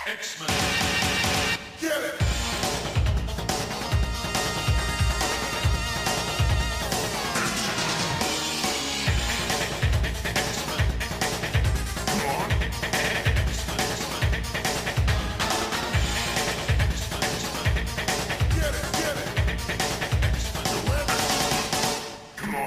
X-Men. Get it!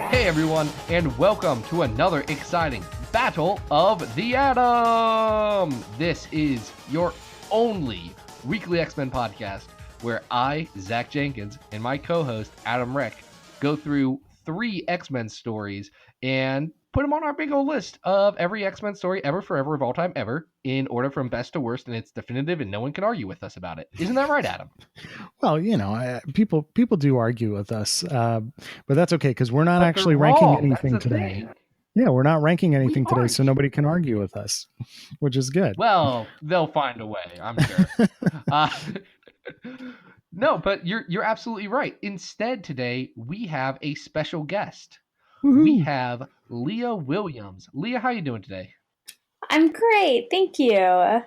Hey everyone, and welcome to another exciting Battle of the Atom! This is your only weekly X-Men podcast where I, Zach Jenkins, and my co-host Adam Reck go through 3 X-Men stories and put them on our big old list of every X-Men story ever, forever, of all time, ever, in order from best to worst, and it's definitive and no one can argue with us about it. Isn't that right, Adam? Well, you know, people do argue with us, but that's okay because we're not actually ranking anything today. Thing. Yeah, we're not ranking anything today, so nobody can argue with us, which is good. Well, they'll find a way, I'm sure. No, but you're absolutely right. Instead, today we have a special guest. Woo-hoo. We have Leah Williams. Leah, how are you doing today? I'm great, thank you.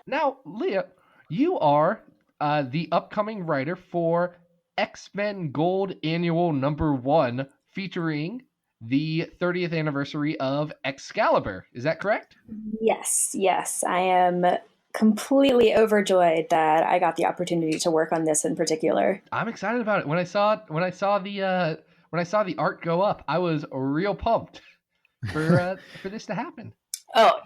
Now, Leah, you are the upcoming writer for X-Men Gold Annual #1, featuring the 30th anniversary of Excalibur. Is that correct? Yes. I am completely overjoyed that I got the opportunity to work on this in particular. I'm excited about it. When I saw the art go up, I was real pumped for this to happen. Oh,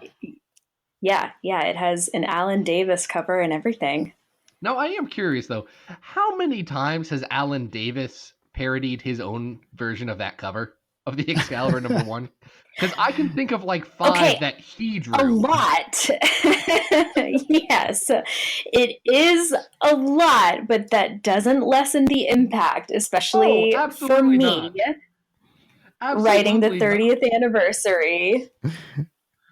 yeah, it has an Alan Davis cover and everything. Now, I am curious though, how many times has Alan Davis parodied his own version of that cover of the Excalibur #1? Because I can think of like 5 that he drew. A lot. Yes, it is a lot, but that doesn't lessen the impact, especially for me. Writing the 30th anniversary.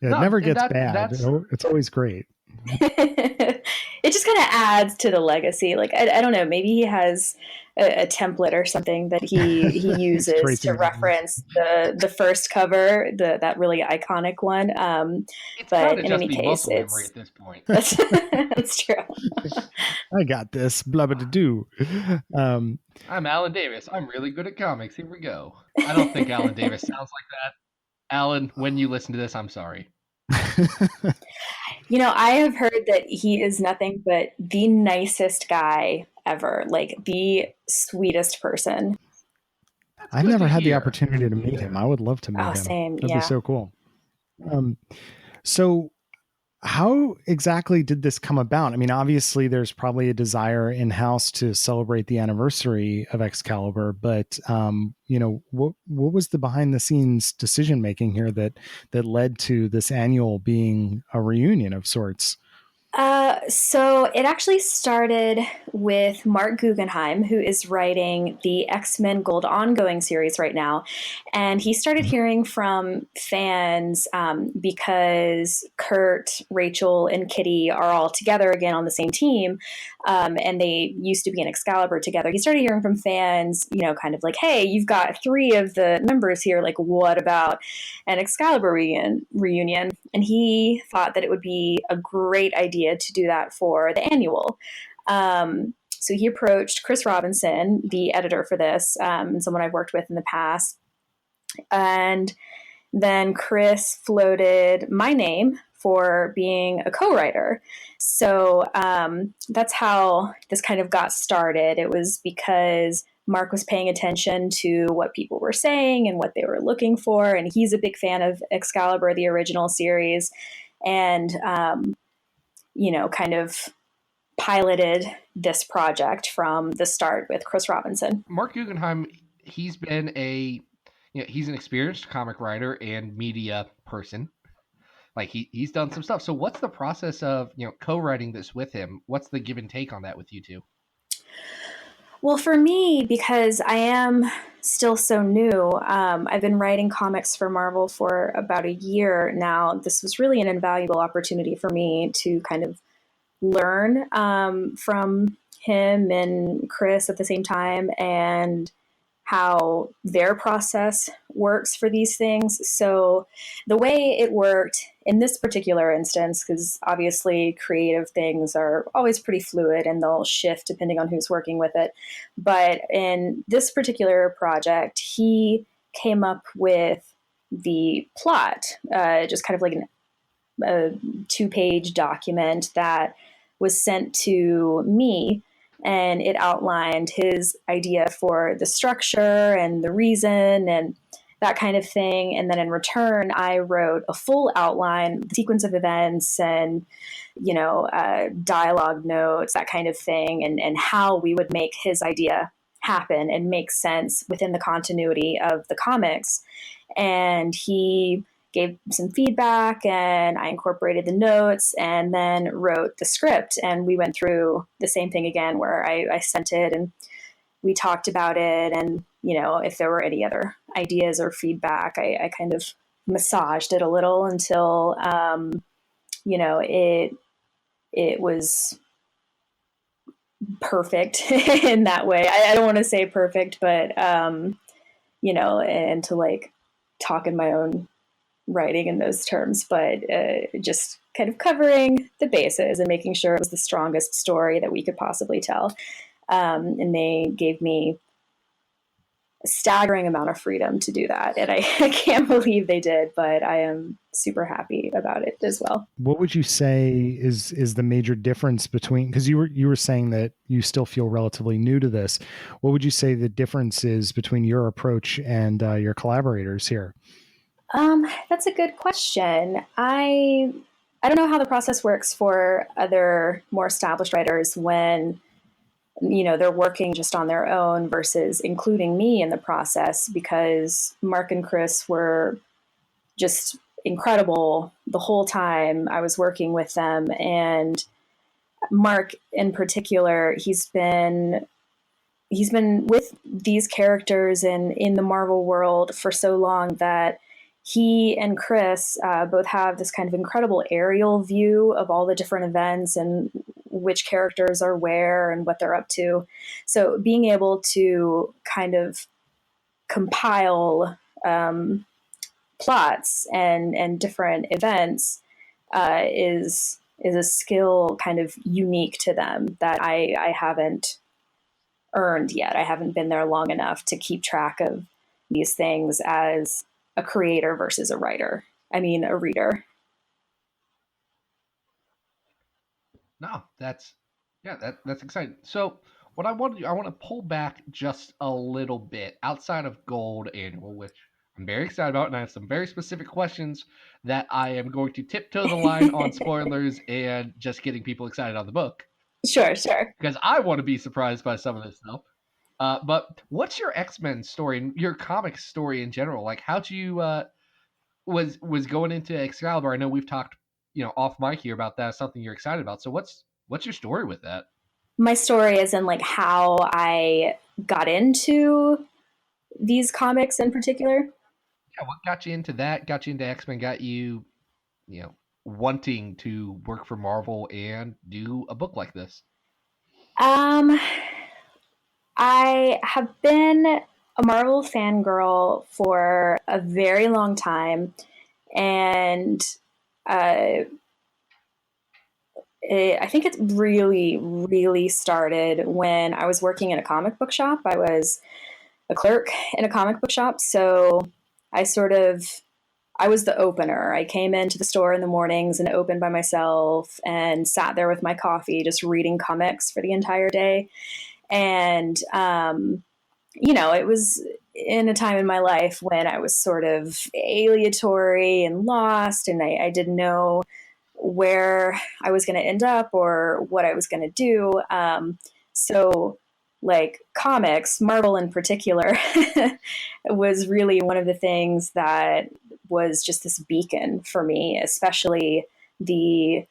Yeah, it never gets bad. It's always great. It just kind of adds to the legacy. Like, I don't know, maybe he has a template or something that he uses to reference the first cover, that really iconic one. But in any case, it's at this point. That's true. I got this. Blah blah do. I'm Alan Davis. I'm really good at comics. Here we go. I don't think Alan Davis sounds like that. Alan, when you listen to this, I'm sorry. You know, I have heard that he is nothing but the nicest guy ever, like the sweetest person. I've never had the opportunity to meet him. I would love to meet him. Same. That'd be so cool. So how exactly did this come about? I mean, obviously there's probably a desire in-house to celebrate the anniversary of Excalibur, but you know, what was the behind the scenes decision making here that led to this annual being a reunion of sorts? So it actually started with Mark Guggenheim, who is writing the X-Men Gold ongoing series right now. And he started hearing from fans because Kurt, Rachel, and Kitty are all together again on the same team. And they used to be in Excalibur together. He started hearing from fans, you know, kind of like, hey, you've got 3 of the members here. Like, what about an Excalibur reunion? And he thought that it would be a great idea to do that for the annual. So he approached Chris Robinson, the editor for this, someone I've worked with in the past. And then Chris floated my name for being a co-writer. So that's how this kind of got started. It was because Mark was paying attention to what people were saying and what they were looking for. And he's a big fan of Excalibur, the original series. And, you know, kind of piloted this project from the start with Chris Robinson. Mark Guggenheim, he's been he's an experienced comic writer and media person. Like he's done some stuff. So what's the process of, you know, co-writing this with him? What's the give and take on that with you two? Well, for me, because I am still so new, I've been writing comics for Marvel for about a year now. This was really an invaluable opportunity for me to kind of learn from him and Chris at the same time, and how their process works for these things. So the way it worked in this particular instance, because obviously creative things are always pretty fluid and they'll shift depending on who's working with it. But in this particular project, he came up with the plot, just kind of like a 2-page document that was sent to me, and it outlined his idea for the structure and the reason and that kind of thing. And then in return, I wrote a full outline, the sequence of events and, dialogue notes, that kind of thing, and how we would make his idea happen and make sense within the continuity of the comics. And he gave some feedback, and I incorporated the notes and then wrote the script. And we went through the same thing again, where I sent it and we talked about it. And, if there were any other ideas or feedback, I kind of massaged it a little until, it was perfect in that way. I don't want to say perfect, but, and to like talk in my own writing in those terms, but just kind of covering the bases and making sure it was the strongest story that we could possibly tell. And they gave me a staggering amount of freedom to do that. And I can't believe they did, but I am super happy about it as well. What would you say is the major difference between, because you were saying that you still feel relatively new to this. What would you say the difference is between your approach and your collaborators here? That's a good question. I don't know how the process works for other more established writers when, they're working just on their own versus including me in the process, because Mark and Chris were just incredible the whole time I was working with them. And Mark in particular, he's been with these characters and in the Marvel world for so long that he and Chris both have this kind of incredible aerial view of all the different events and which characters are where and what they're up to. So being able to kind of compile plots and different events is a skill kind of unique to them that I haven't earned yet. I haven't been there long enough to keep track of these things as a creator versus a writer. I mean, a reader. No, that's exciting. So what I want to pull back just a little bit outside of Gold Annual, which I'm very excited about, and I have some very specific questions that I am going to tiptoe the line on spoilers and just getting people excited on the book. Sure. Because I want to be surprised by some of this stuff. But what's your X-Men story, your comic story in general? Like, how'd you was going into Excalibur? I know we've talked, off mic here about that. Something you're excited about. So what's your story with that? My story is in like how I got into these comics in particular. Yeah, what got you into that? Got you into X-Men? Got you, wanting to work for Marvel and do a book like this? I have been a Marvel fangirl for a very long time, and I think it really, really started when I was working in a comic book shop. I was a clerk in a comic book shop, so I was the opener. I came into the store in the mornings and opened by myself and sat there with my coffee, just reading comics for the entire day. And, it was in a time in my life when I was sort of aleatory and lost, and I didn't know where I was going to end up or what I was going to do. So like comics, Marvel in particular, was really one of the things that was just this beacon for me, especially the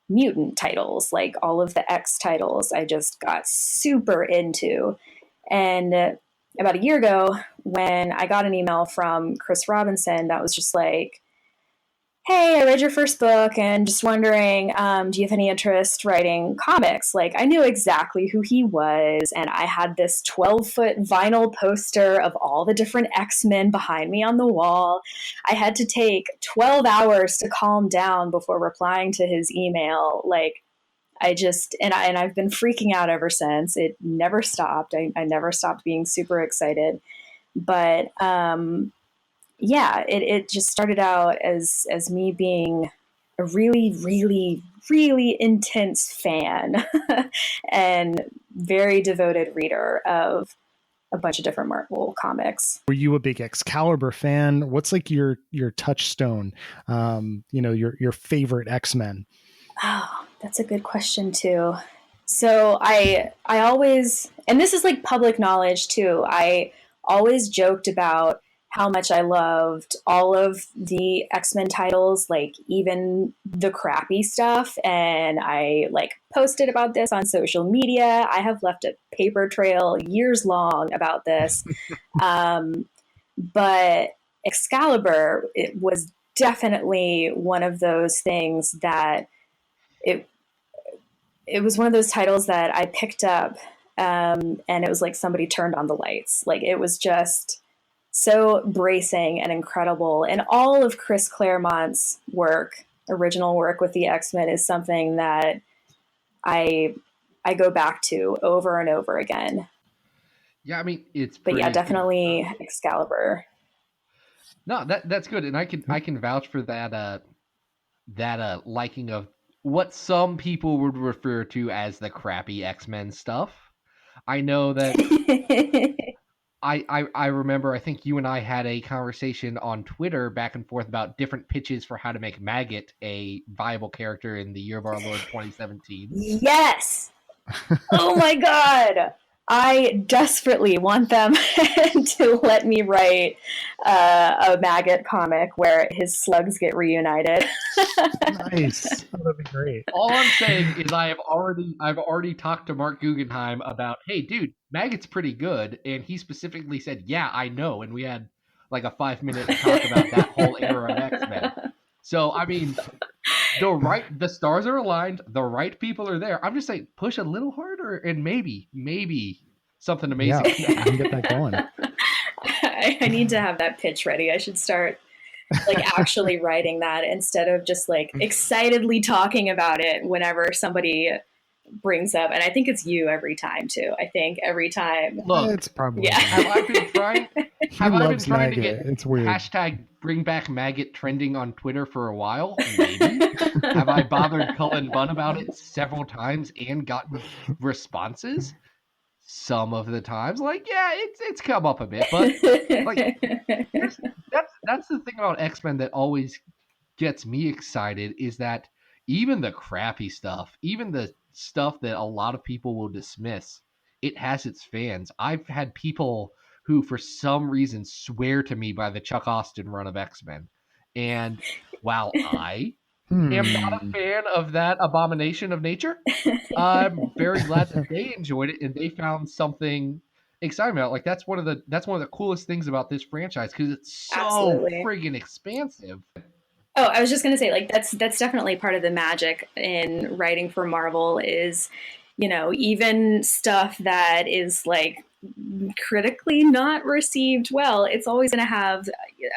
mutant titles, like all of the X titles I just got super into. And about a year ago, when I got an email from Chris Robinson that was just like, hey, I read your first book and just wondering, do you have any interest writing comics? Like, I knew exactly who he was, and I had this 12-foot vinyl poster of all the different X-Men behind me on the wall. I had to take 12 hours to calm down before replying to his email. Like, I've been freaking out ever since. It never stopped. I never stopped being super excited. But yeah, it just started out as me being a really, really, really intense fan and very devoted reader of a bunch of different Marvel comics. Were you a big Excalibur fan? What's like your touchstone? Your favorite X-Men? Oh, that's a good question too. So I always, and this is like public knowledge too, I always joked about how much I loved all of the X-Men titles, like even the crappy stuff. And I like posted about this on social media. I have left a paper trail years long about this. But Excalibur, it was definitely one of those things that it was one of those titles that I picked up, and it was like somebody turned on the lights. Like it was just so bracing and incredible. And all of Chris Claremont's original work with the X-Men, is something that I go back to over and over again. Yeah, I mean but yeah, definitely Excalibur. No, that's good, and I can vouch for that liking of what some people would refer to as the crappy X-Men stuff. I know that I remember, I think you and I had a conversation on Twitter back and forth about different pitches for how to make Maggott a viable character in the year of our Lord 2017. Yes. Oh my God. I desperately want them to let me write a Maggott comic where his slugs get reunited. Nice. Oh, that'd be great. All I'm saying is I've already talked to Mark Guggenheim about, hey, dude, Maggott's pretty good, and he specifically said, yeah, I know, and we had like a 5-minute talk about that whole era of X-Men. So I mean, the stars are aligned, the right people are there. I'm just saying, push a little harder, and maybe something amazing. Yeah, can get that going. I need to have that pitch ready. I should start like actually writing that instead of just like excitedly talking about it whenever somebody brings up. And I think it's you every time too. I think every time. Look, it's probably. Yeah. Have I been trying? Have I been trying to get it's weird. hashtag bring back Maggott trending on Twitter for a while? Maybe. Have I bothered Cullen Bunn about it several times and gotten responses? Some of the times, like, yeah, it's come up a bit, but like that's the thing about X-Men that always gets me excited, is that even the crappy stuff, even the stuff that a lot of people will dismiss, it has its fans. I've had people who for some reason swear to me by the Chuck Austin run of X-Men, and while I am not a fan of that abomination of nature, I'm very glad that they enjoyed it and they found something exciting about it. Like that's one of the coolest things about this franchise, because it's so Absolutely. friggin' expansive. Oh, I was just going to say, like, that's definitely part of the magic in writing for Marvel is, even stuff that is like critically not received well, it's always going to have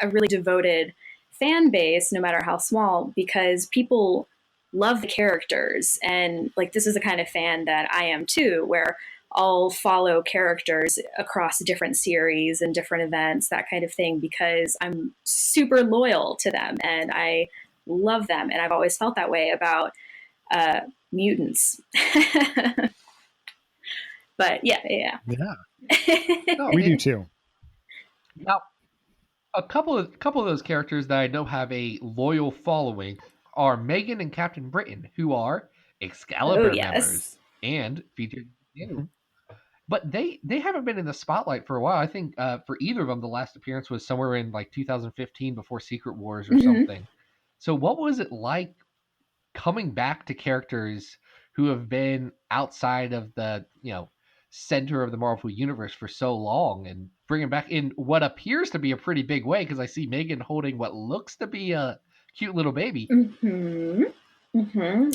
a really devoted fan base, no matter how small, because people love the characters. And like, this is the kind of fan that I am too, where I'll follow characters across different series and different events, that kind of thing, because I'm super loyal to them and I love them. And I've always felt that way about mutants. But yeah. No, we do too. Now, a couple of those characters that I know have a loyal following are Megan and Captain Britain, who are Excalibur members and featured in. But they haven't been in the spotlight for a while. I think for either of them, the last appearance was somewhere in like 2015 before Secret Wars or something. So what was it like coming back to characters who have been outside of the, center of the Marvel universe for so long, and bringing back in what appears to be a pretty big way? Because I see Megan holding what looks to be a cute little baby. Mm-hmm. Mm-hmm.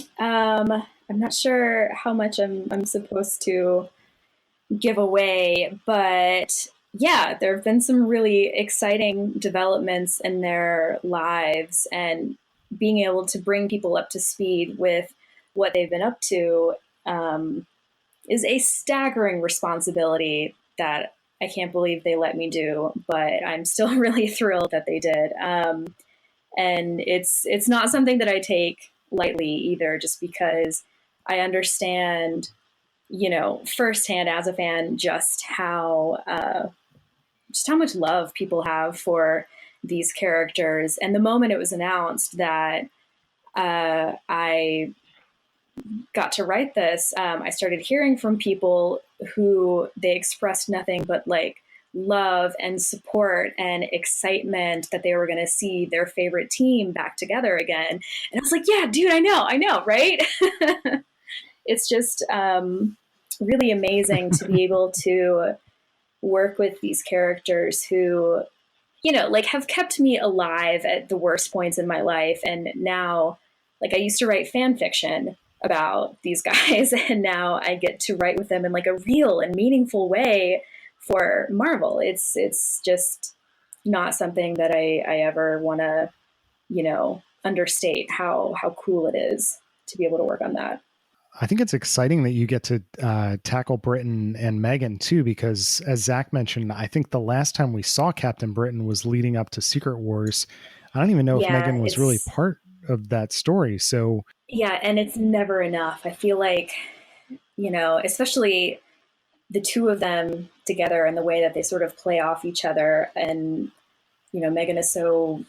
I'm not sure how much I'm supposed to give away, but yeah, there have been some really exciting developments in their lives, and being able to bring people up to speed with what they've been up to um, is a staggering responsibility that I can't believe they let me do, but I'm still really thrilled that they did. And it's not something that I take lightly either, just because I understand, firsthand as a fan, just how much love people have for these characters. And the moment it was announced that I got to write this, I started hearing from people who they expressed nothing but like love and support and excitement that they were going to see their favorite team back together again. And I was like, yeah, dude, I know, right? It's just really amazing to be able to work with these characters who, like have kept me alive at the worst points in my life. And now, like, I used to write fan fiction about these guys, and now I get to write with them in like a real and meaningful way for Marvel. It's just not something that I ever want to, understate how cool it is to be able to work on that. I think it's exciting that you get to tackle Britain and Megan too, because as Zach mentioned, I think the last time we saw Captain Britain was leading up to Secret Wars. I don't even know if Megan was really part of that story. So yeah, and it's never enough. I feel like, especially the two of them together and the way that they sort of play off each other. And, Megan is so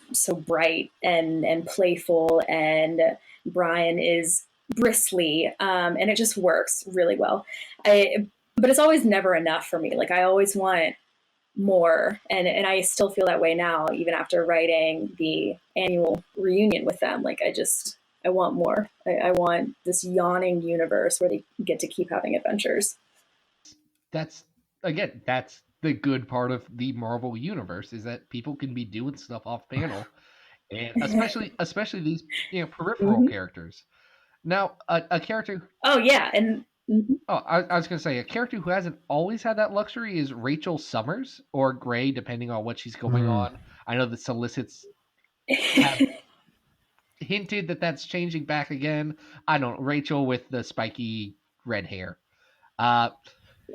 bright and playful, and Brian is bristly, and it just works really well. But it's always never enough for me. Like, I always want more, and I still feel that way now, even after writing the annual reunion with them. Like, I want more. I want this yawning universe where they get to keep having adventures. That's the good part of the Marvel universe, is that people can be doing stuff off panel, and especially these peripheral characters. Now, a character. Oh yeah, and I was going to say, a character who hasn't always had that luxury is Rachel Summers, or Gray, depending on what she's going on. I know the solicits have hinted that that's changing back again. I don't know, Rachel with the spiky red hair.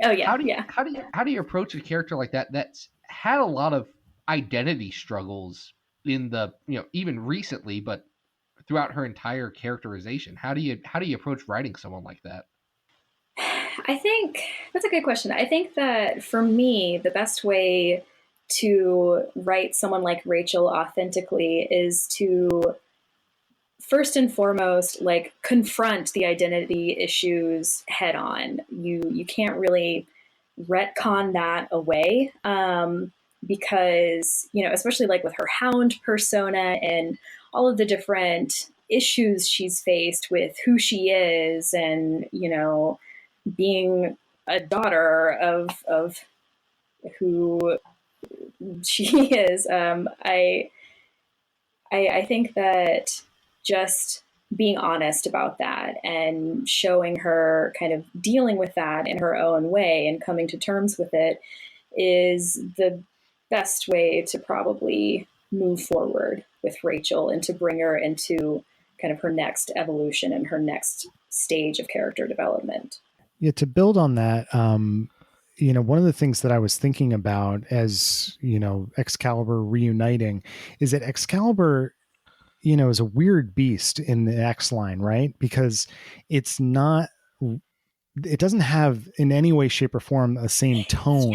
Oh yeah, how do you approach a character like that that's had a lot of identity struggles in the even recently, but throughout her entire characterization? How do you approach writing someone like that? I think that's a good question. I think that for me, the best way to write someone like Rachel authentically is to first and foremost, like, confront the identity issues head on. You can't really retcon that away, because, especially like with her hound persona and all of the different issues she's faced with who she is, and, being a daughter of who she is. I think that just being honest about that and showing her kind of dealing with that in her own way and coming to terms with it is the best way to probably move forward with Rachel and to bring her into kind of her next evolution and her next stage of character development. Yeah, to build on that, one of the things that I was thinking about as, Excalibur reuniting is that Excalibur, is a weird beast in the X line, right? Because it doesn't have in any way, shape, or form the same tone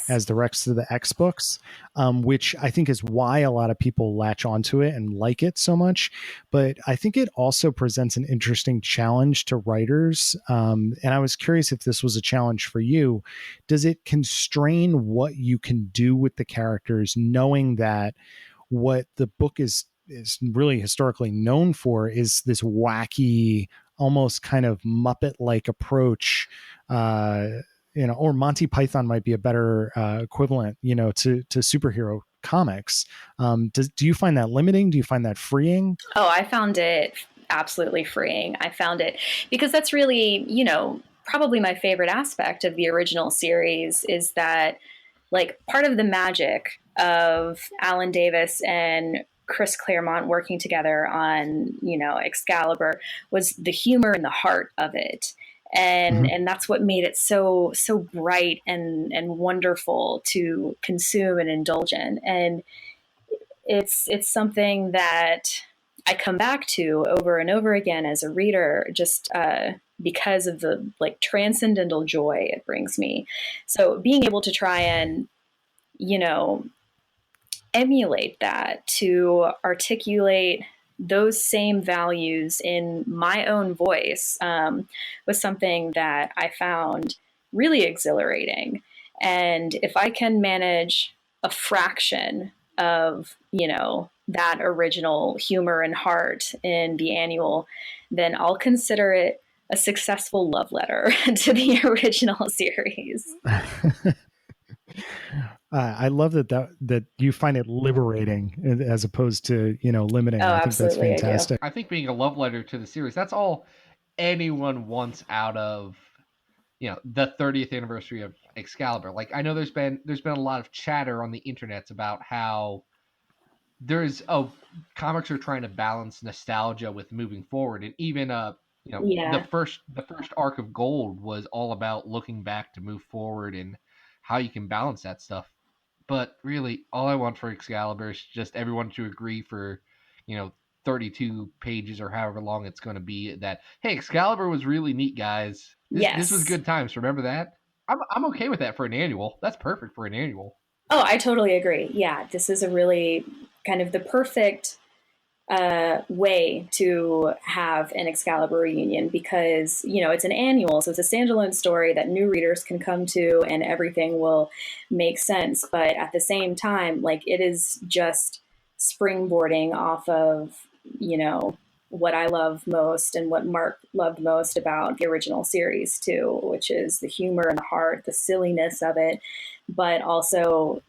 as the rest of the X books, which I think is why a lot of people latch onto it and like it so much. But I think it also presents an interesting challenge to writers. And I was curious if this was a challenge for you. Does it constrain what you can do with the characters, knowing that what the book is really historically known for is this wacky, almost kind of Muppet-like approach, or Monty Python might be a better equivalent, to superhero comics. Do you find that limiting? Do you find that freeing? Oh, I found it absolutely freeing. I found it because that's really, probably my favorite aspect of the original series is that, like, part of the magic of Alan Davis and Chris Claremont working together on, Excalibur was the humor and the heart of it. And that's what made it so bright and wonderful to consume and indulge in. And it's something that I come back to over and over again as a reader, just because of the transcendental joy it brings me. So being able to try and, emulate that, to articulate those same values in my own voice, was something that I found really exhilarating. And if I can manage a fraction of, that original humor and heart in the annual, then I'll consider it a successful love letter to the original series. I love that you find it liberating as opposed to, limiting. Oh, I think that's absolutely, fantastic. I think being a love letter to the series, that's all anyone wants out of, the 30th anniversary of Excalibur. Like, I know there's been a lot of chatter on the internets about how comics are trying to balance nostalgia with moving forward, and even Yeah. the first arc of Gold was all about looking back to move forward and how you can balance that stuff. But really, all I want for Excalibur is just everyone to agree for 32 pages or however long it's going to be that, hey, Excalibur was really neat, guys. This was Yes. good times. Remember that? I'm okay with that for an annual. That's perfect for an annual. Oh, I totally agree. Yeah, this is a really kind of the perfect way to have an Excalibur reunion because, it's an annual. So it's a standalone story that new readers can come to and everything will make sense. But at the same time, it is just springboarding off of, what I love most and what Mark loved most about the original series too, which is the humor and the heart, the silliness of it, but also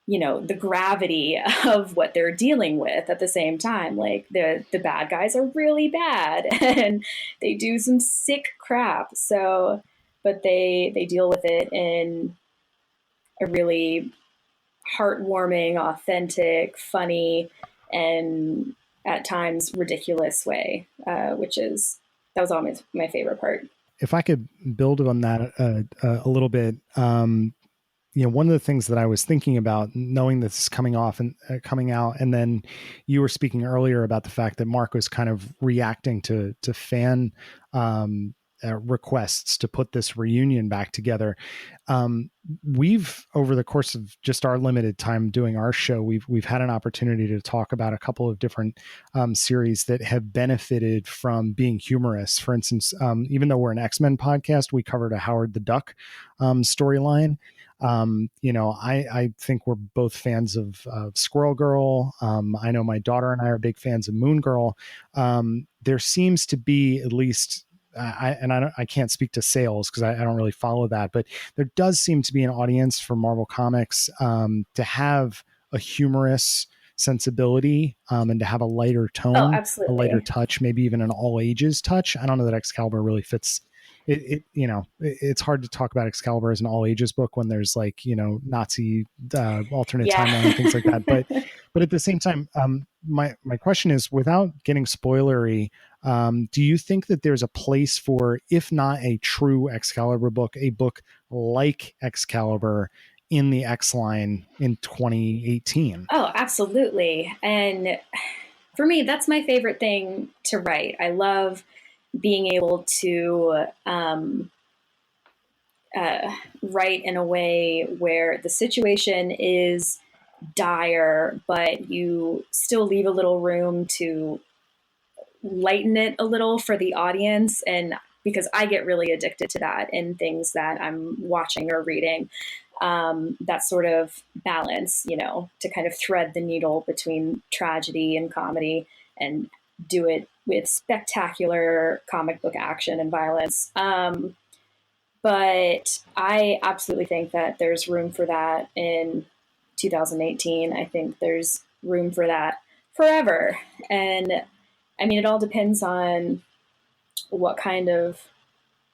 the gravity of what they're dealing with at the same time. Like the bad guys are really bad and they do some sick crap. So, but they deal with it in a really heartwarming, authentic, funny, and at times ridiculous way, that was always my favorite part. If I could build on that a little bit, one of the things that I was thinking about, knowing this is coming out, and then you were speaking earlier about the fact that Mark was kind of reacting to fan requests to put this reunion back together. We've, over the course of just our limited time doing our show, we've had an opportunity to talk about a couple of different series that have benefited from being humorous. For instance, even though we're an X-Men podcast, we covered a Howard the Duck storyline. I think we're both fans of Squirrel Girl. I know my daughter and I are big fans of Moon Girl. There seems to be, at least, I can't speak to sales because I don't really follow that, but there does seem to be an audience for Marvel Comics to have a humorous sensibility and to have a lighter tone, a lighter touch, maybe even an all ages touch. I don't know that Excalibur really fits. It's hard to talk about Excalibur as an all ages book when there's Nazi alternate timeline and things like that. But at the same time, my question is, without getting spoilery, do you think that there's a place for, if not a true Excalibur book, a book like Excalibur in the X line in 2018? Oh, absolutely. And for me, that's my favorite thing to write. I love being able to write in a way where the situation is dire, but you still leave a little room to lighten it a little for the audience. And because I get really addicted to that in things that I'm watching or reading, that sort of balance, to kind of thread the needle between tragedy and comedy and do it with spectacular comic book action and violence. But I absolutely think that there's room for that in 2018. I think there's room for that forever. And I mean, it all depends on what kind of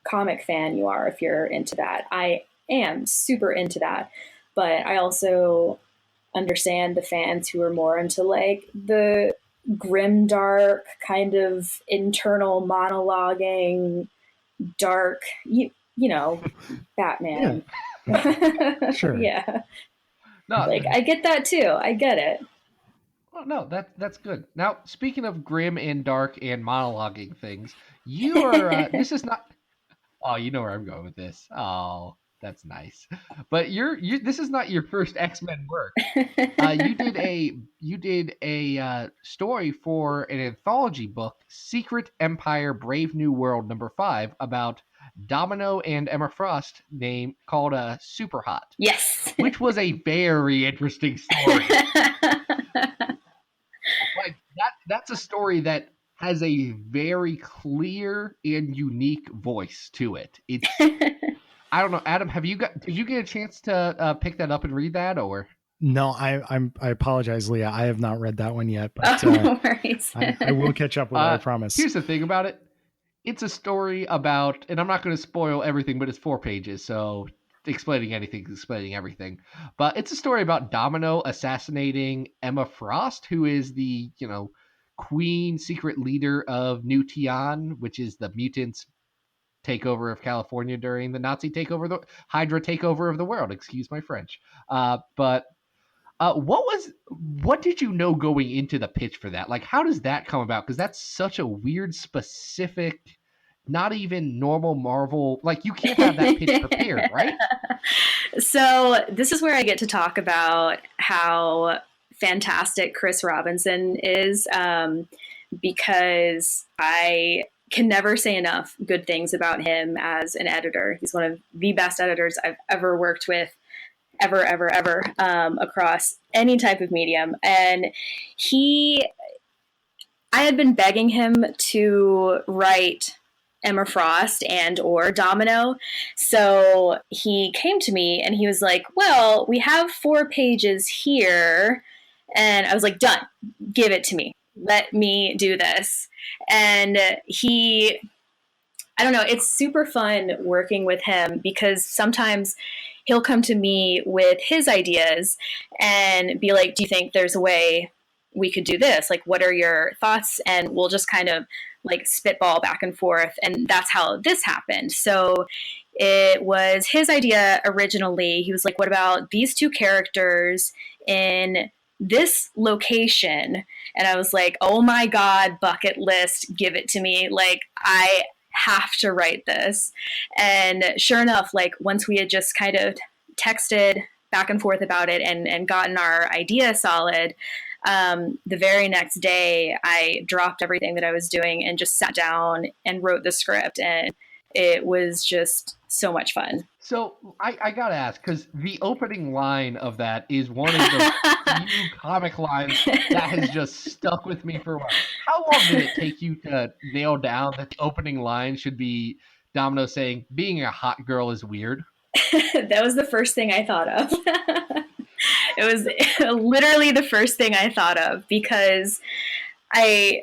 comic fan you are, if you're into that. I am super into that, but I also understand the fans who are more into like the grim dark kind of internal monologuing dark, you know, Batman. Yeah. Sure. Yeah. No, Like I get that too. I get it. well, no, that's good. Now, speaking of grim and dark and monologuing things, you are. This is not. Oh, you know where I'm going with this. Oh, that's nice. But you. This is not your first X-Men work. You did a story for an anthology book, Secret Empire: Brave New World #5, about Domino and Emma Frost, called Super Hot, Yes. which was a very interesting story. Like that's a story that has a very clear and unique voice to it. It's I don't know, Adam, did you get a chance to pick that up and read that, or? No, I apologize, Leah. I have not read that one yet, but No worries. I will catch up with it, I promise. Here's the thing about it. It's a story about, and I'm not going to spoil everything, but it's 4 pages, so explaining anything is explaining everything. But it's a story about Domino assassinating Emma Frost, who is the, queen secret leader of New Tian, which is the mutants takeover of California during the Nazi takeover, the Hydra takeover of the world. Excuse my French. But what did you know going into the pitch for that? Like, how does that come about? Because that's such a weird, specific, not even normal Marvel. Like, you can't have that pitch prepared, right? So this is where I get to talk about how fantastic Chris Robinson is, because I can never say enough good things about him as an editor. He's one of the best editors I've ever worked with, ever, across any type of medium. And I had been begging him to write Emma Frost and or Domino. So he came to me and he was like, well, we have 4 pages here. And I was like, done, give it to me. Let me do this. And I don't know, it's super fun working with him because sometimes he'll come to me with his ideas and be like, do you think there's a way we could do this? Like, what are your thoughts? And we'll just kind of like spitball back and forth. And that's how this happened. So it was his idea originally. He was like, what about these 2 characters in this location? And I was like, oh my God, bucket list, give it to me. Like, I have to write this. And sure enough, like once we had just kind of texted back and forth about it and gotten our idea solid, the very next day I dropped everything that I was doing and just sat down and wrote the script, and it was just so much fun. So I gotta ask, because the opening line of that is one of the few comic lines that has just stuck with me for a while. How long did it take you to nail down that the opening line should be Domino saying, being a hot girl is weird? That was the first thing I thought of. It was literally the first thing I thought of because I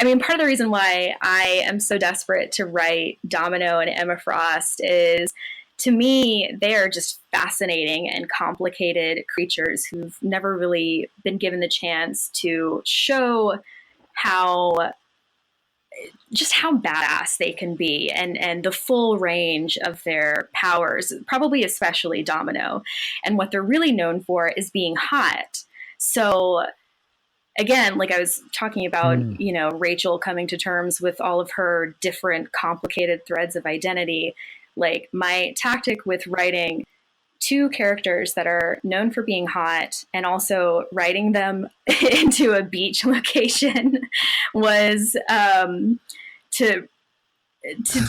mean, part of the reason why I am so desperate to write Domino and Emma Frost is, to me, they are just fascinating and complicated creatures who've never really been given the chance to show how badass they can be and the full range of their powers, probably especially Domino. And what they're really known for is being hot. So again, like I was talking about, Rachel coming to terms with all of her different complicated threads of identity. Like, my tactic with writing 2 characters that are known for being hot and also writing them into a beach location was to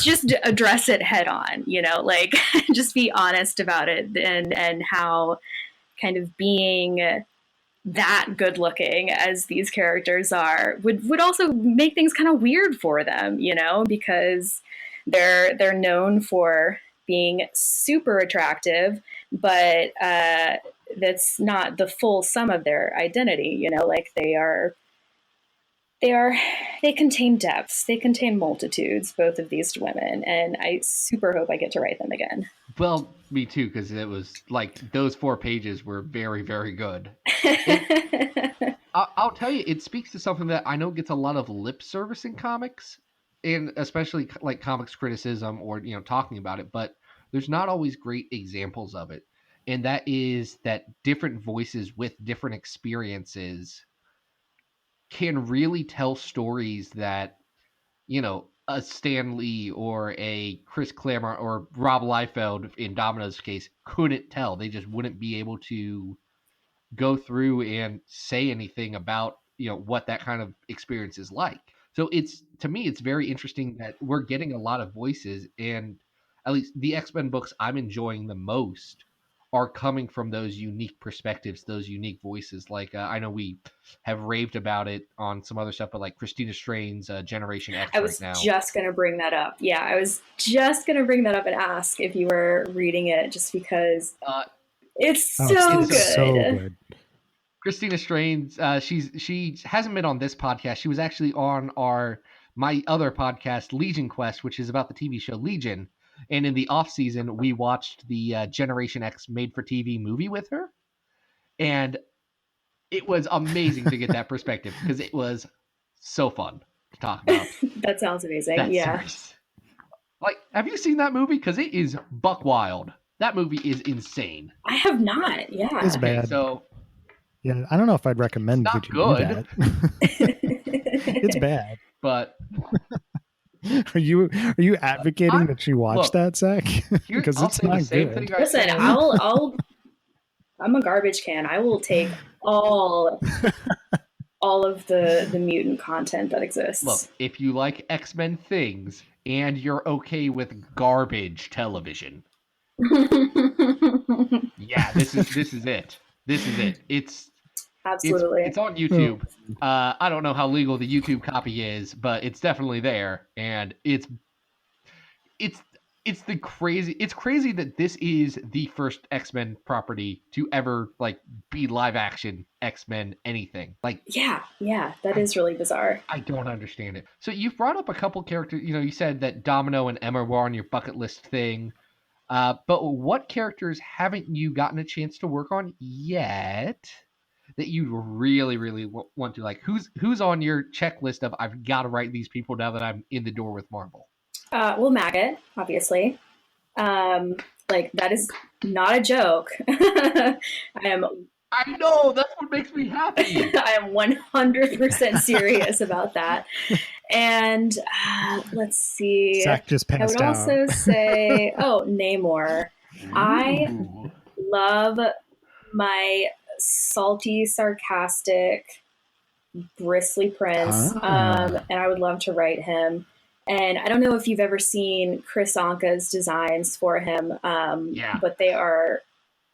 just address it head on, like just be honest about it and how kind of being that good looking as these characters are would also make things kind of weird for them, because they're known for being super attractive, but that's not the full sum of their identity, you know, like they contain depths, they contain multitudes, both of these women, and I super hope I get to write them again. Well, me too, because it was like those 4 pages were very, very good. I'll tell you, it speaks to something that I know gets a lot of lip service in comics, and especially like comics criticism or, you know, talking about it, but there's not always great examples of it. And that is that different voices with different experiences can really tell stories that, you know, a Stan Lee or a Chris Claremont or Rob Liefeld in Domino's case couldn't tell. They just wouldn't be able to go through and say anything about, you know, what that kind of experience is like. So it's, to me, it's very interesting that we're getting a lot of voices, and at least the X-Men books I'm enjoying the most are coming from those unique perspectives, those unique voices. Like I know we have raved about it on some other stuff, but like Christina Strain's Generation X I was right now. just going to bring that up. Yeah, I was just going to bring that up and ask if you were reading it, just because it's so good. So good. Christina Strain's she hasn't been on this podcast. She was actually on my other podcast, Legion Quest, which is about the TV show Legion. And in the off season, we watched the Generation X made for TV movie with her, and it was amazing to get that perspective because it was so fun to talk about. That sounds amazing. That Yeah. series. Like, have you seen that movie? Because it is buck wild. That movie is insane. I have not. Yeah. It's bad. So yeah, I don't know if I'd recommend it's not that you do that. It's bad. But Are you advocating that she watch that, Zach? Because it's not good. Listen, I'm a garbage can. I will take all of the mutant content that exists. Look, if you like X-Men things and you're okay with garbage television, yeah, this is it. This is it. It's absolutely. It's on YouTube. I don't know how legal the YouTube copy is, but it's definitely there, and it's crazy that this is the first X-Men property to ever like be live action X-Men anything. Like yeah, that is really bizarre. I don't understand it. So you've brought up a couple characters, you know, you said that Domino and Emma were on your bucket list thing. But what characters haven't you gotten a chance to work on yet that you really, really want to? Like, who's on your checklist of I've got to write these people now that I'm in the door with Marvel? Well, Maggott, obviously. Like, that is not a joke. I know, that's what makes me happy. I am 100% serious about that. And let's see. Zach just passed out. I would also say, Namor. I love my salty, sarcastic, bristly prince. And I would love to write him. And I don't know if you've ever seen Chris Anka's designs for him, but they are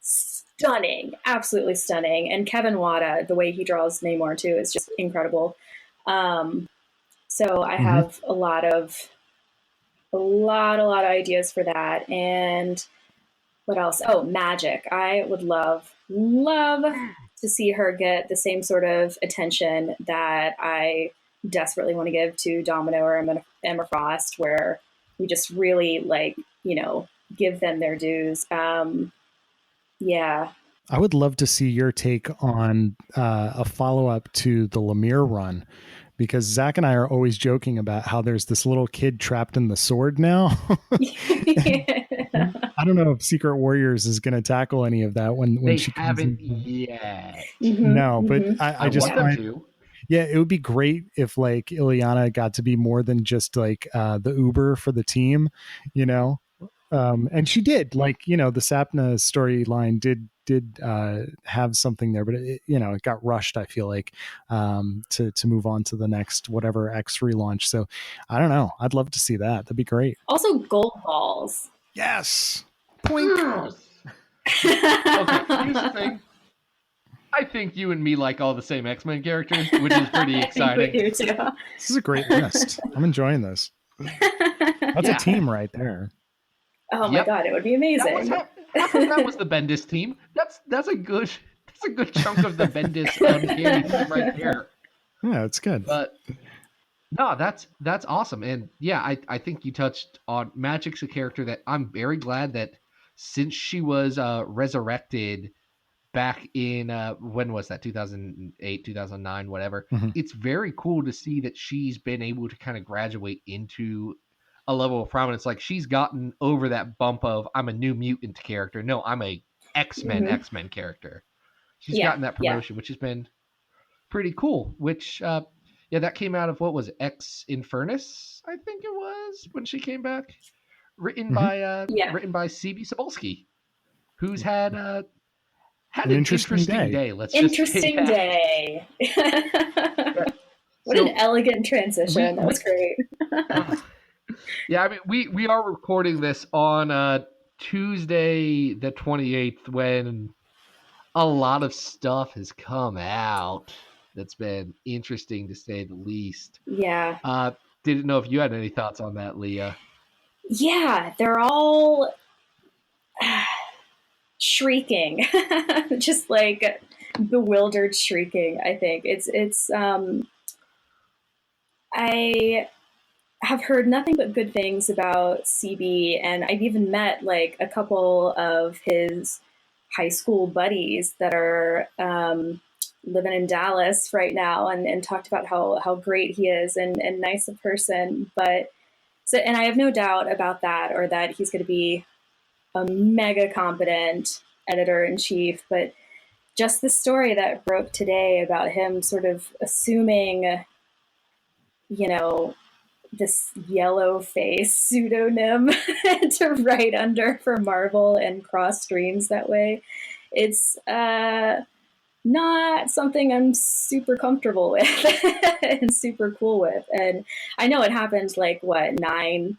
stunning, absolutely stunning. And Kevin Wada, the way he draws Namor too, is just incredible. So I have a lot of ideas for that. And what else? Oh, Magic. I would love to see her get the same sort of attention that I desperately want to give to Domino or Emma Frost, where we just really give them their dues. Yeah. I would love to see your take on a follow-up to the Lemire run, because Zach and I are always joking about how there's this little kid trapped in the sword now. I don't know if Secret Warriors is going to tackle any of that when they she comes haven't in. yet. No, but I just want them to. Yeah, it would be great if like Ileana got to be more than just like the Uber for the team, you know. And she did, like, you know, the Sapna storyline did have something there, but it got rushed, I feel like, to move on to the next whatever X relaunch. So I don't know. I'd love to see that. That'd be great. Also, gold balls. Yes. Poink. Okay, here's the thing. I think you and me like all the same X-Men characters, which is pretty exciting. We do too. This is a great list. I'm enjoying this. That's a team right there. Oh my Yep. God, it would be That amazing. was half of that was the Bendis team. That's a good chunk of the Bendis uncanny team right there. Yeah, it's good. But no, that's awesome. And yeah, I think you touched on Magic's a character that I'm very glad that since she was resurrected back in when was that, 2008, 2009, whatever. Mhm. It's very cool to see that she's been able to kind of graduate into a level of prominence. Like she's gotten over that bump of I'm a New Mutant character. No, I'm a X-Men character. She's Yeah, gotten that yeah. promotion, which has been pretty cool. Which yeah, that came out of what was it, X Infernus, I think it was, when she came back. Written Mhm. by Yeah. written by CB Cebulski, who's had An an interesting day. Let's just say Interesting that. day. What So an elegant transition. That was great. yeah, I mean we are recording this on Tuesday the 28th, when a lot of stuff has come out that's been interesting to say the least. Yeah. Didn't know if you had any thoughts on that, Leah. Yeah, they're all shrieking. Just like bewildered shrieking, I think. It's I have heard nothing but good things about CB, and I've even met like a couple of his high school buddies that are living in Dallas right now, and talked about how great he is and nice a person. But so, and I have no doubt about that, or that he's going to be a mega competent editor in chief. But just the story that broke today about him sort of assuming, you know, this yellow face pseudonym to write under for Marvel and cross streams that way. It's not something I'm super comfortable with and super cool with. And I know it happened like what, 9-10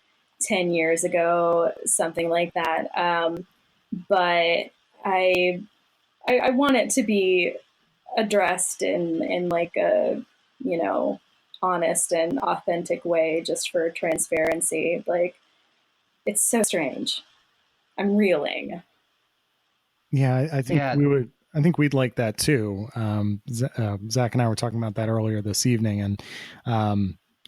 years ago, something like that. But I want it to be addressed in like a, you know, honest and authentic way, just for transparency. Like, it's so strange. I'm reeling. Yeah, I think Yeah. we would. I think we'd like that too. Zach and I were talking about that earlier this evening, and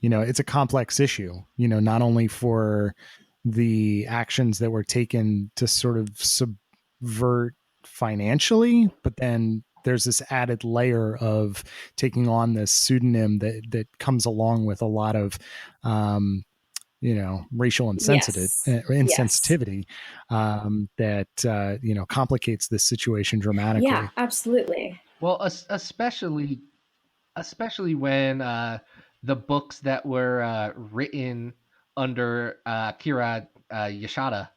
you know, it's a complex issue. You know, not only for the actions that were taken to sort of subvert financially, but then there's this added layer of taking on this pseudonym that comes along with a lot of you know, racial insensitivity that you know, complicates this situation dramatically. Yeah, absolutely. Well, especially when the books that were written under Akira Yashada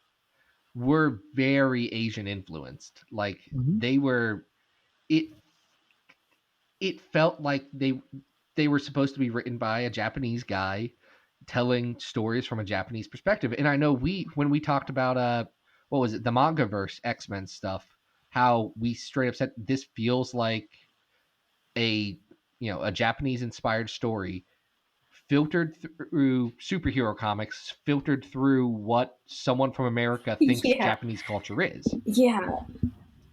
were very Asian influenced. Like Mhm. they were, it felt like they were supposed to be written by a Japanese guy telling stories from a Japanese perspective. And I know when we talked about what was it, the manga verse X-Men stuff, how we straight up said this feels like a, you know, a Japanese inspired story filtered through superhero comics, filtered through what someone from America thinks Yeah, Japanese culture is. yeah,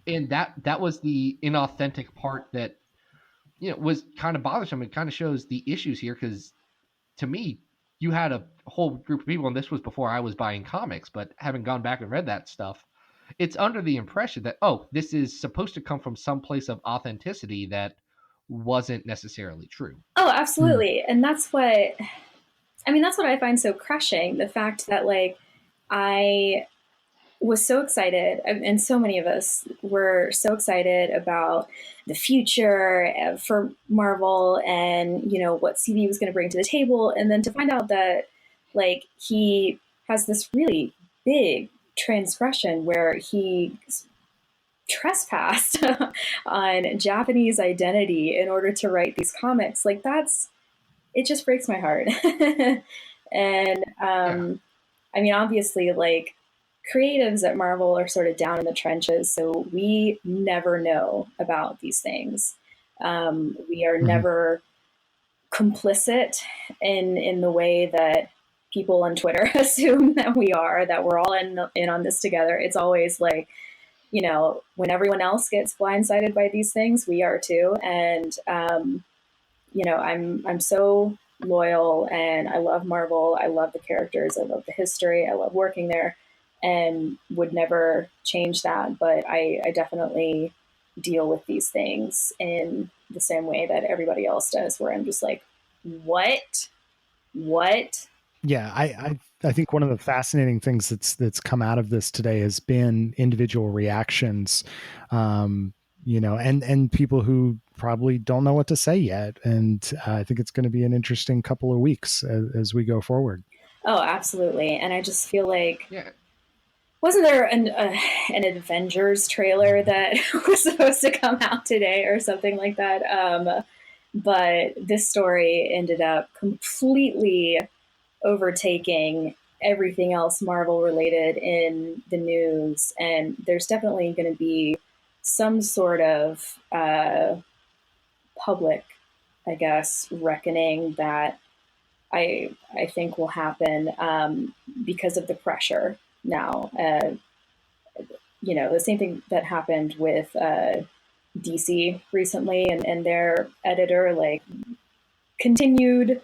And that was the inauthentic part that, you know, was kind of bothersome. It kind of shows the issues here, because to me, you had a whole group of people, and this was before I was buying comics, but having gone back and read that stuff, it's under the impression that, oh, this is supposed to come from some place of authenticity that wasn't necessarily true. Oh, absolutely. And that's what, I mean, that's what I find so crushing. The fact that, like, I was so excited, and so many of us were so excited about the future for Marvel, and, you know, what CB was going to bring to the table. And then to find out that, like, he has this really big transgression where he trespassed on Japanese identity in order to write these comics. Like, that's, it just breaks my heart. And Yeah. I mean, obviously, like, creatives at Marvel are sort of down in the trenches, so we never know about these things. We are Mhm. never complicit in the way that people on Twitter assume that we're all in on this together. It's always like, you know, when everyone else gets blindsided by these things, we are too. And, you know, I'm so loyal, and I love Marvel. I love the characters. I love the history. I love working there, and would never change that. But I definitely deal with these things in the same way that everybody else does, where I'm just like, what? Yeah, I think one of the fascinating things that's come out of this today has been individual reactions, you know, and people who probably don't know what to say yet. And I think it's going to be an interesting couple of weeks as we go forward. Oh, absolutely. And I just feel like, Yeah. wasn't there an Avengers trailer that was supposed to come out today or something like that? But this story ended up completely overtaking everything else Marvel related in the news. And there's definitely going to be some sort of public, I guess, reckoning that I think will happen because of the pressure now. You know, the same thing that happened with DC recently, and their editor like continued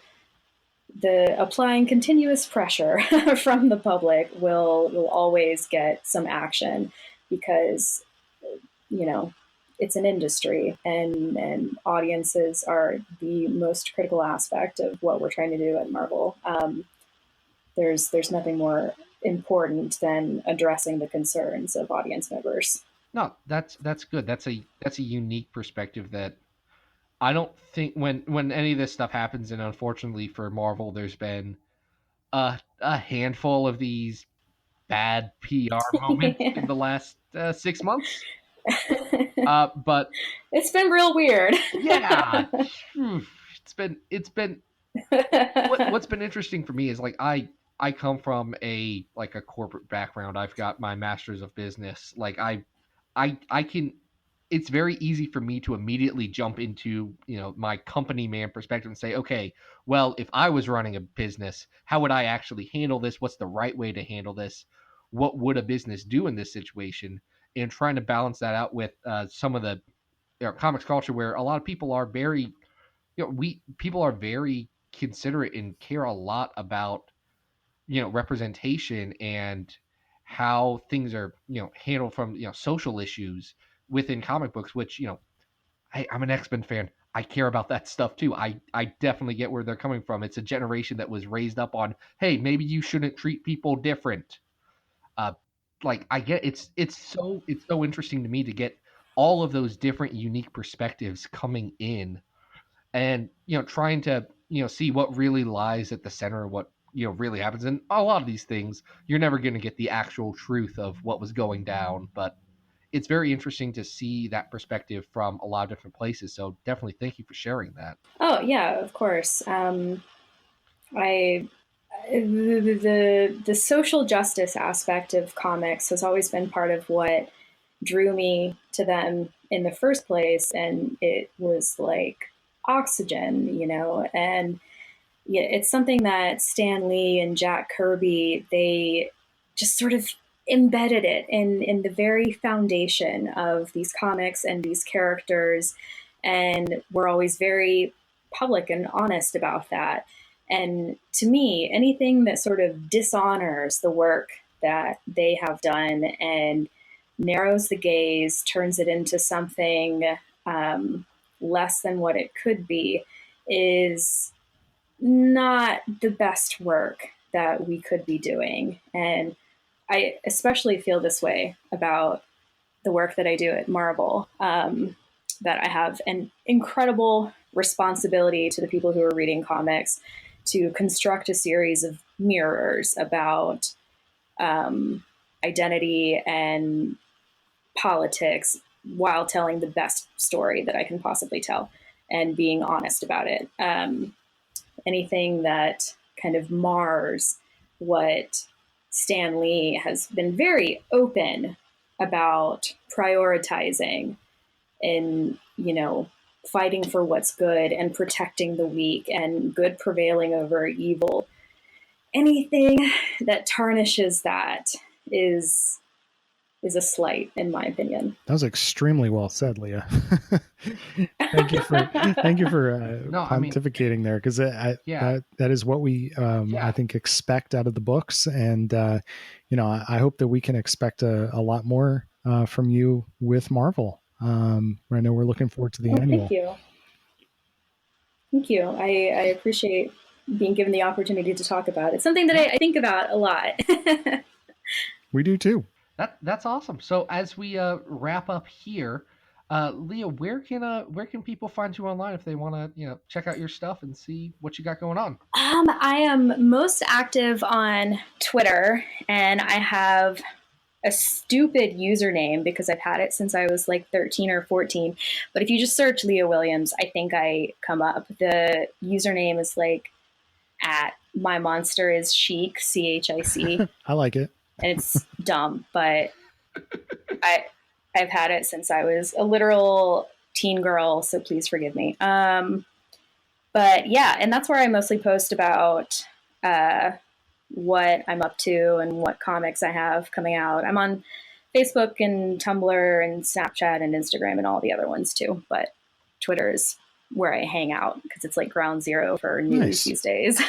applying continuous pressure from the public will always get some action, because, you know, it's an industry, and audiences are the most critical aspect of what we're trying to do at Marvel. There's nothing more important than addressing the concerns of audience members. No, that's good. That's a unique perspective that I don't think when any of this stuff happens, and unfortunately for Marvel, there's been a handful of these bad PR moments in the last 6 months. But It's been real weird. yeah, it's been what's been interesting for me is like I come from a corporate background. I've got my master's of business. Like I can, it's very easy for me to immediately jump into, you know, my company man perspective and say, okay, well, if I was running a business, how would I actually handle this? What's the right way to handle this? What would a business do in this situation? And trying to balance that out with some of the, you know, comics culture, where a lot of people are very, you know, people are very considerate and care a lot about, you know, representation and how things are, you know, handled from, you know, social issues within comic books, which, you know, I'm an X-Men fan. I care about that stuff too. I definitely get where they're coming from. It's a generation that was raised up on, hey, maybe you shouldn't treat people different. Uh, like I get, it's so interesting to me to get all of those different unique perspectives coming in, and, you know, trying to, you know, see what really lies at the center of what, you know, really happens. And a lot of these things, you're never going to get the actual truth of what was going down, but it's very interesting to see that perspective from a lot of different places. So definitely thank you for sharing that. Oh yeah, of course. I the social justice aspect of comics has always been part of what drew me to them in the first place, and it was like oxygen, you know. And yeah, it's something that Stan Lee and Jack Kirby, they just sort of embedded it in the very foundation of these comics and these characters, and we're always very public and honest about that. And to me, anything that sort of dishonors the work that they have done and narrows the gaze, turns it into something less than what it could be, is not the best work that we could be doing. And I especially feel this way about the work that I do at Marvel, that I have an incredible responsibility to the people who are reading comics to construct a series of mirrors about identity and politics while telling the best story that I can possibly tell and being honest about it. Anything that kind of mars what Stan Lee has been very open about prioritizing in, you know, fighting for what's good and protecting the weak and good prevailing over evil. anything that tarnishes that is a slight, in my opinion. That was extremely well said, Leah. thank you for pontificating there, because that is what we I think expect out of the books, and I hope that we can expect a lot more from you with Marvel. I know we're looking forward to the annual. Thank you. I appreciate being given the opportunity to talk about it. It's something that I think about a lot. We do too. That's awesome. So as we wrap up here, Leah, where can people find you online if they want to check out your stuff and see what you got going on? I am most active on Twitter, and I have a stupid username because I've had it since I was like 13 or 14. But if you just search Leah Williams, I think I come up. The username is like at my monster is Chic, CHIC. I like it. And it's dumb, but I've had it since I was a literal teen girl, so please forgive me. But yeah, and that's where I mostly post about what I'm up to and what comics I have coming out. I'm on Facebook and Tumblr and Snapchat and Instagram and all the other ones too, but Twitter is where I hang out because it's like ground zero for news these days.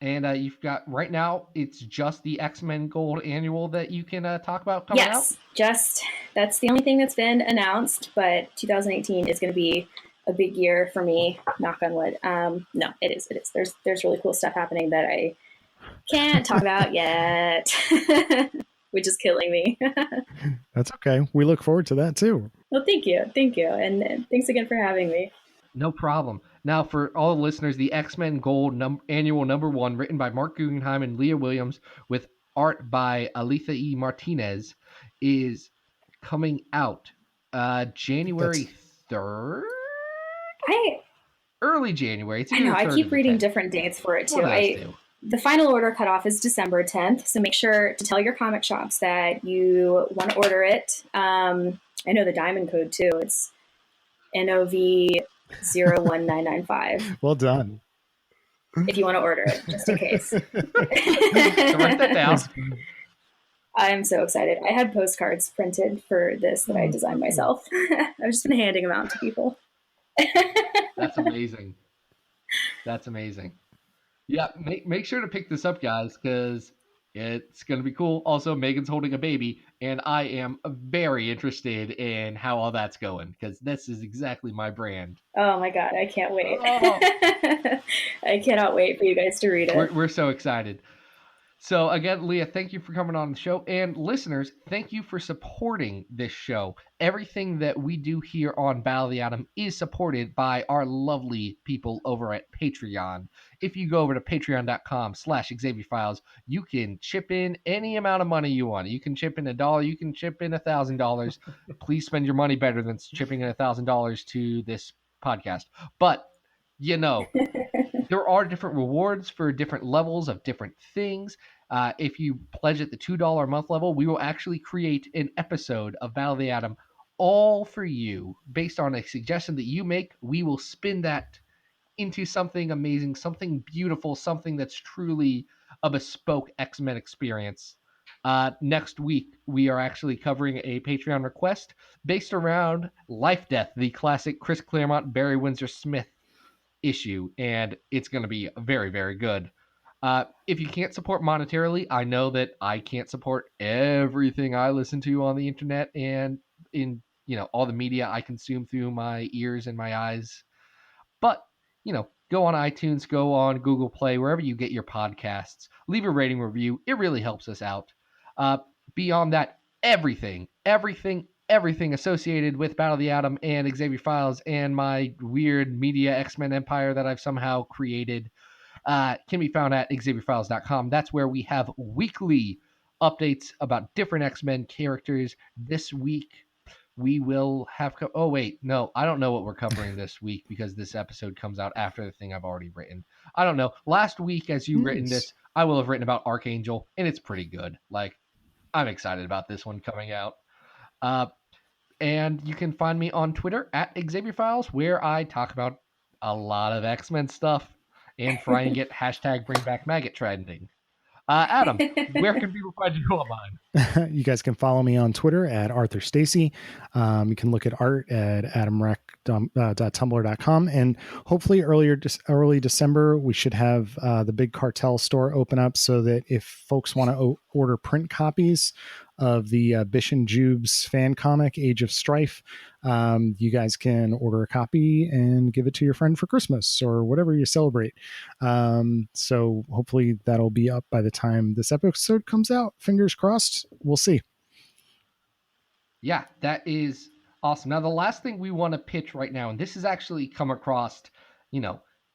And you've got right now, it's just the X-Men Gold Annual that you can talk about coming out? Yes, that's the only thing that's been announced, but 2018 is going to be a big year for me, knock on wood. No, it is. There's really cool stuff happening that I can't talk about yet, which is killing me. That's okay. We look forward to that too. Well, thank you. And thanks again for having me. No problem. Now, for all the listeners, the X-Men Gold Annual #1, written by Mark Guggenheim and Leah Williams, with art by Aletha E. Martinez, is coming out January 3rd? Early January. I know. I keep reading different dates for it, too. The final order cutoff is December 10th, so make sure to tell your comic shops that you want to order it. I know the diamond code, too. It's NOV 01995. Well done. If you want to order it, just in case. So write that down. I'm so excited. I had postcards printed for this that I designed myself. I've just been handing them out to people. That's amazing. That's amazing. Yeah, make sure to pick this up, guys, because it's going to be cool. Also, Megan's holding a baby, and I am very interested in how all that's going, because this is exactly my brand. Oh my God, I can't wait. Oh. I cannot wait for you guys to read it. We're so excited. So again, Leah, thank you for coming on the show. And listeners, thank you for supporting this show. Everything that we do here on Battle of the Atom is supported by our lovely people over at Patreon. If you go over to patreon.com/XavierFiles, you can chip in any amount of money you want. You can chip in $1, you can chip in $1,000. Please spend your money better than chipping in $1,000 to this podcast. But, there are different rewards for different levels of different things. If you pledge at the $2 a month level, we will actually create an episode of Battle of the Atom all for you based on a suggestion that you make. We will spin that into something amazing, something beautiful, something that's truly a bespoke X-Men experience. Next week, we are actually covering a Patreon request based around Life Death, the classic Chris Claremont, Barry Windsor Smith issue, and it's going to be very, very good. If you can't support monetarily, I know that I can't support everything I listen to on the internet and in all the media I consume through my ears and my eyes. But go on iTunes, go on Google Play, wherever you get your podcasts. Leave a rating review. It really helps us out. Beyond that, everything associated with Battle of the Atom and Xavier Files and my weird media X-Men empire that I've somehow created can be found at XavierFiles.com. That's where we have weekly updates about different X-Men characters. This week, we will have... Oh, wait. No, I don't know what we're covering this week because this episode comes out after the thing I've already written. I don't know. Last week, as you've written this, I will have written about Archangel, and it's pretty good. I'm excited about this one coming out. And you can find me on Twitter at XavierFiles, where I talk about a lot of X-Men stuff. and try and get hashtag bring back Maggott trending. Adam, where can people find you online? You guys can follow me on Twitter at Arthur Stacy. You can look at art at adamrec.tumblr.com. And hopefully early December, we should have the Big Cartel store open up so that if folks want to order print copies of the Bish and Jubes fan comic, Age of Strife, you guys can order a copy and give it to your friend for Christmas or whatever you celebrate. So hopefully that'll be up by the time this episode comes out. Fingers crossed. We'll see. Yeah, that is awesome. Now, the last thing we want to pitch right now, and this has actually come across,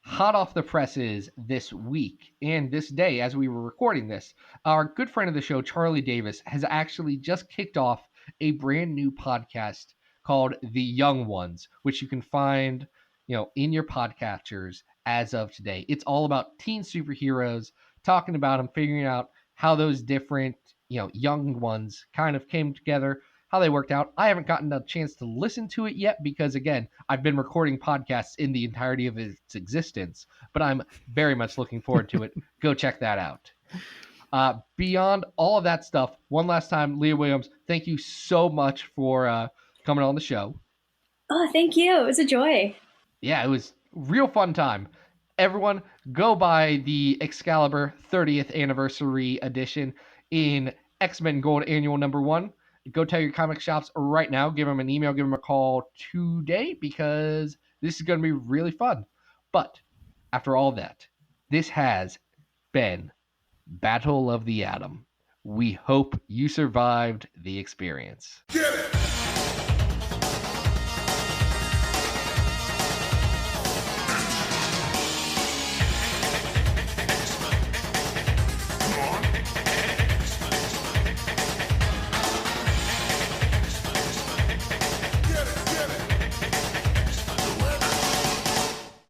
hot off the presses this week and this day as we were recording this. Our good friend of the show, Charlie Davis, has actually just kicked off a brand new podcast called The Young Ones, which you can find, in your podcatchers as of today. It's all about teen superheroes, talking about them, figuring out how those different, young ones kind of came together, how they worked out. I haven't gotten a chance to listen to it yet because, again, I've been recording podcasts in the entirety of its existence, but I'm very much looking forward to it. Go check that out. Beyond all of that stuff, one last time, Leah Williams, thank you so much for coming on the show. Oh, thank you. It was a joy. Yeah, it was a real fun time. Everyone, go buy the Excalibur 30th Anniversary Edition in X-Men Gold Annual #1. Go tell your comic shops right now. Give them an email. Give them a call today because this is going to be really fun. But after all that, this has been Battle of the Atom. We hope you survived the experience. Get it!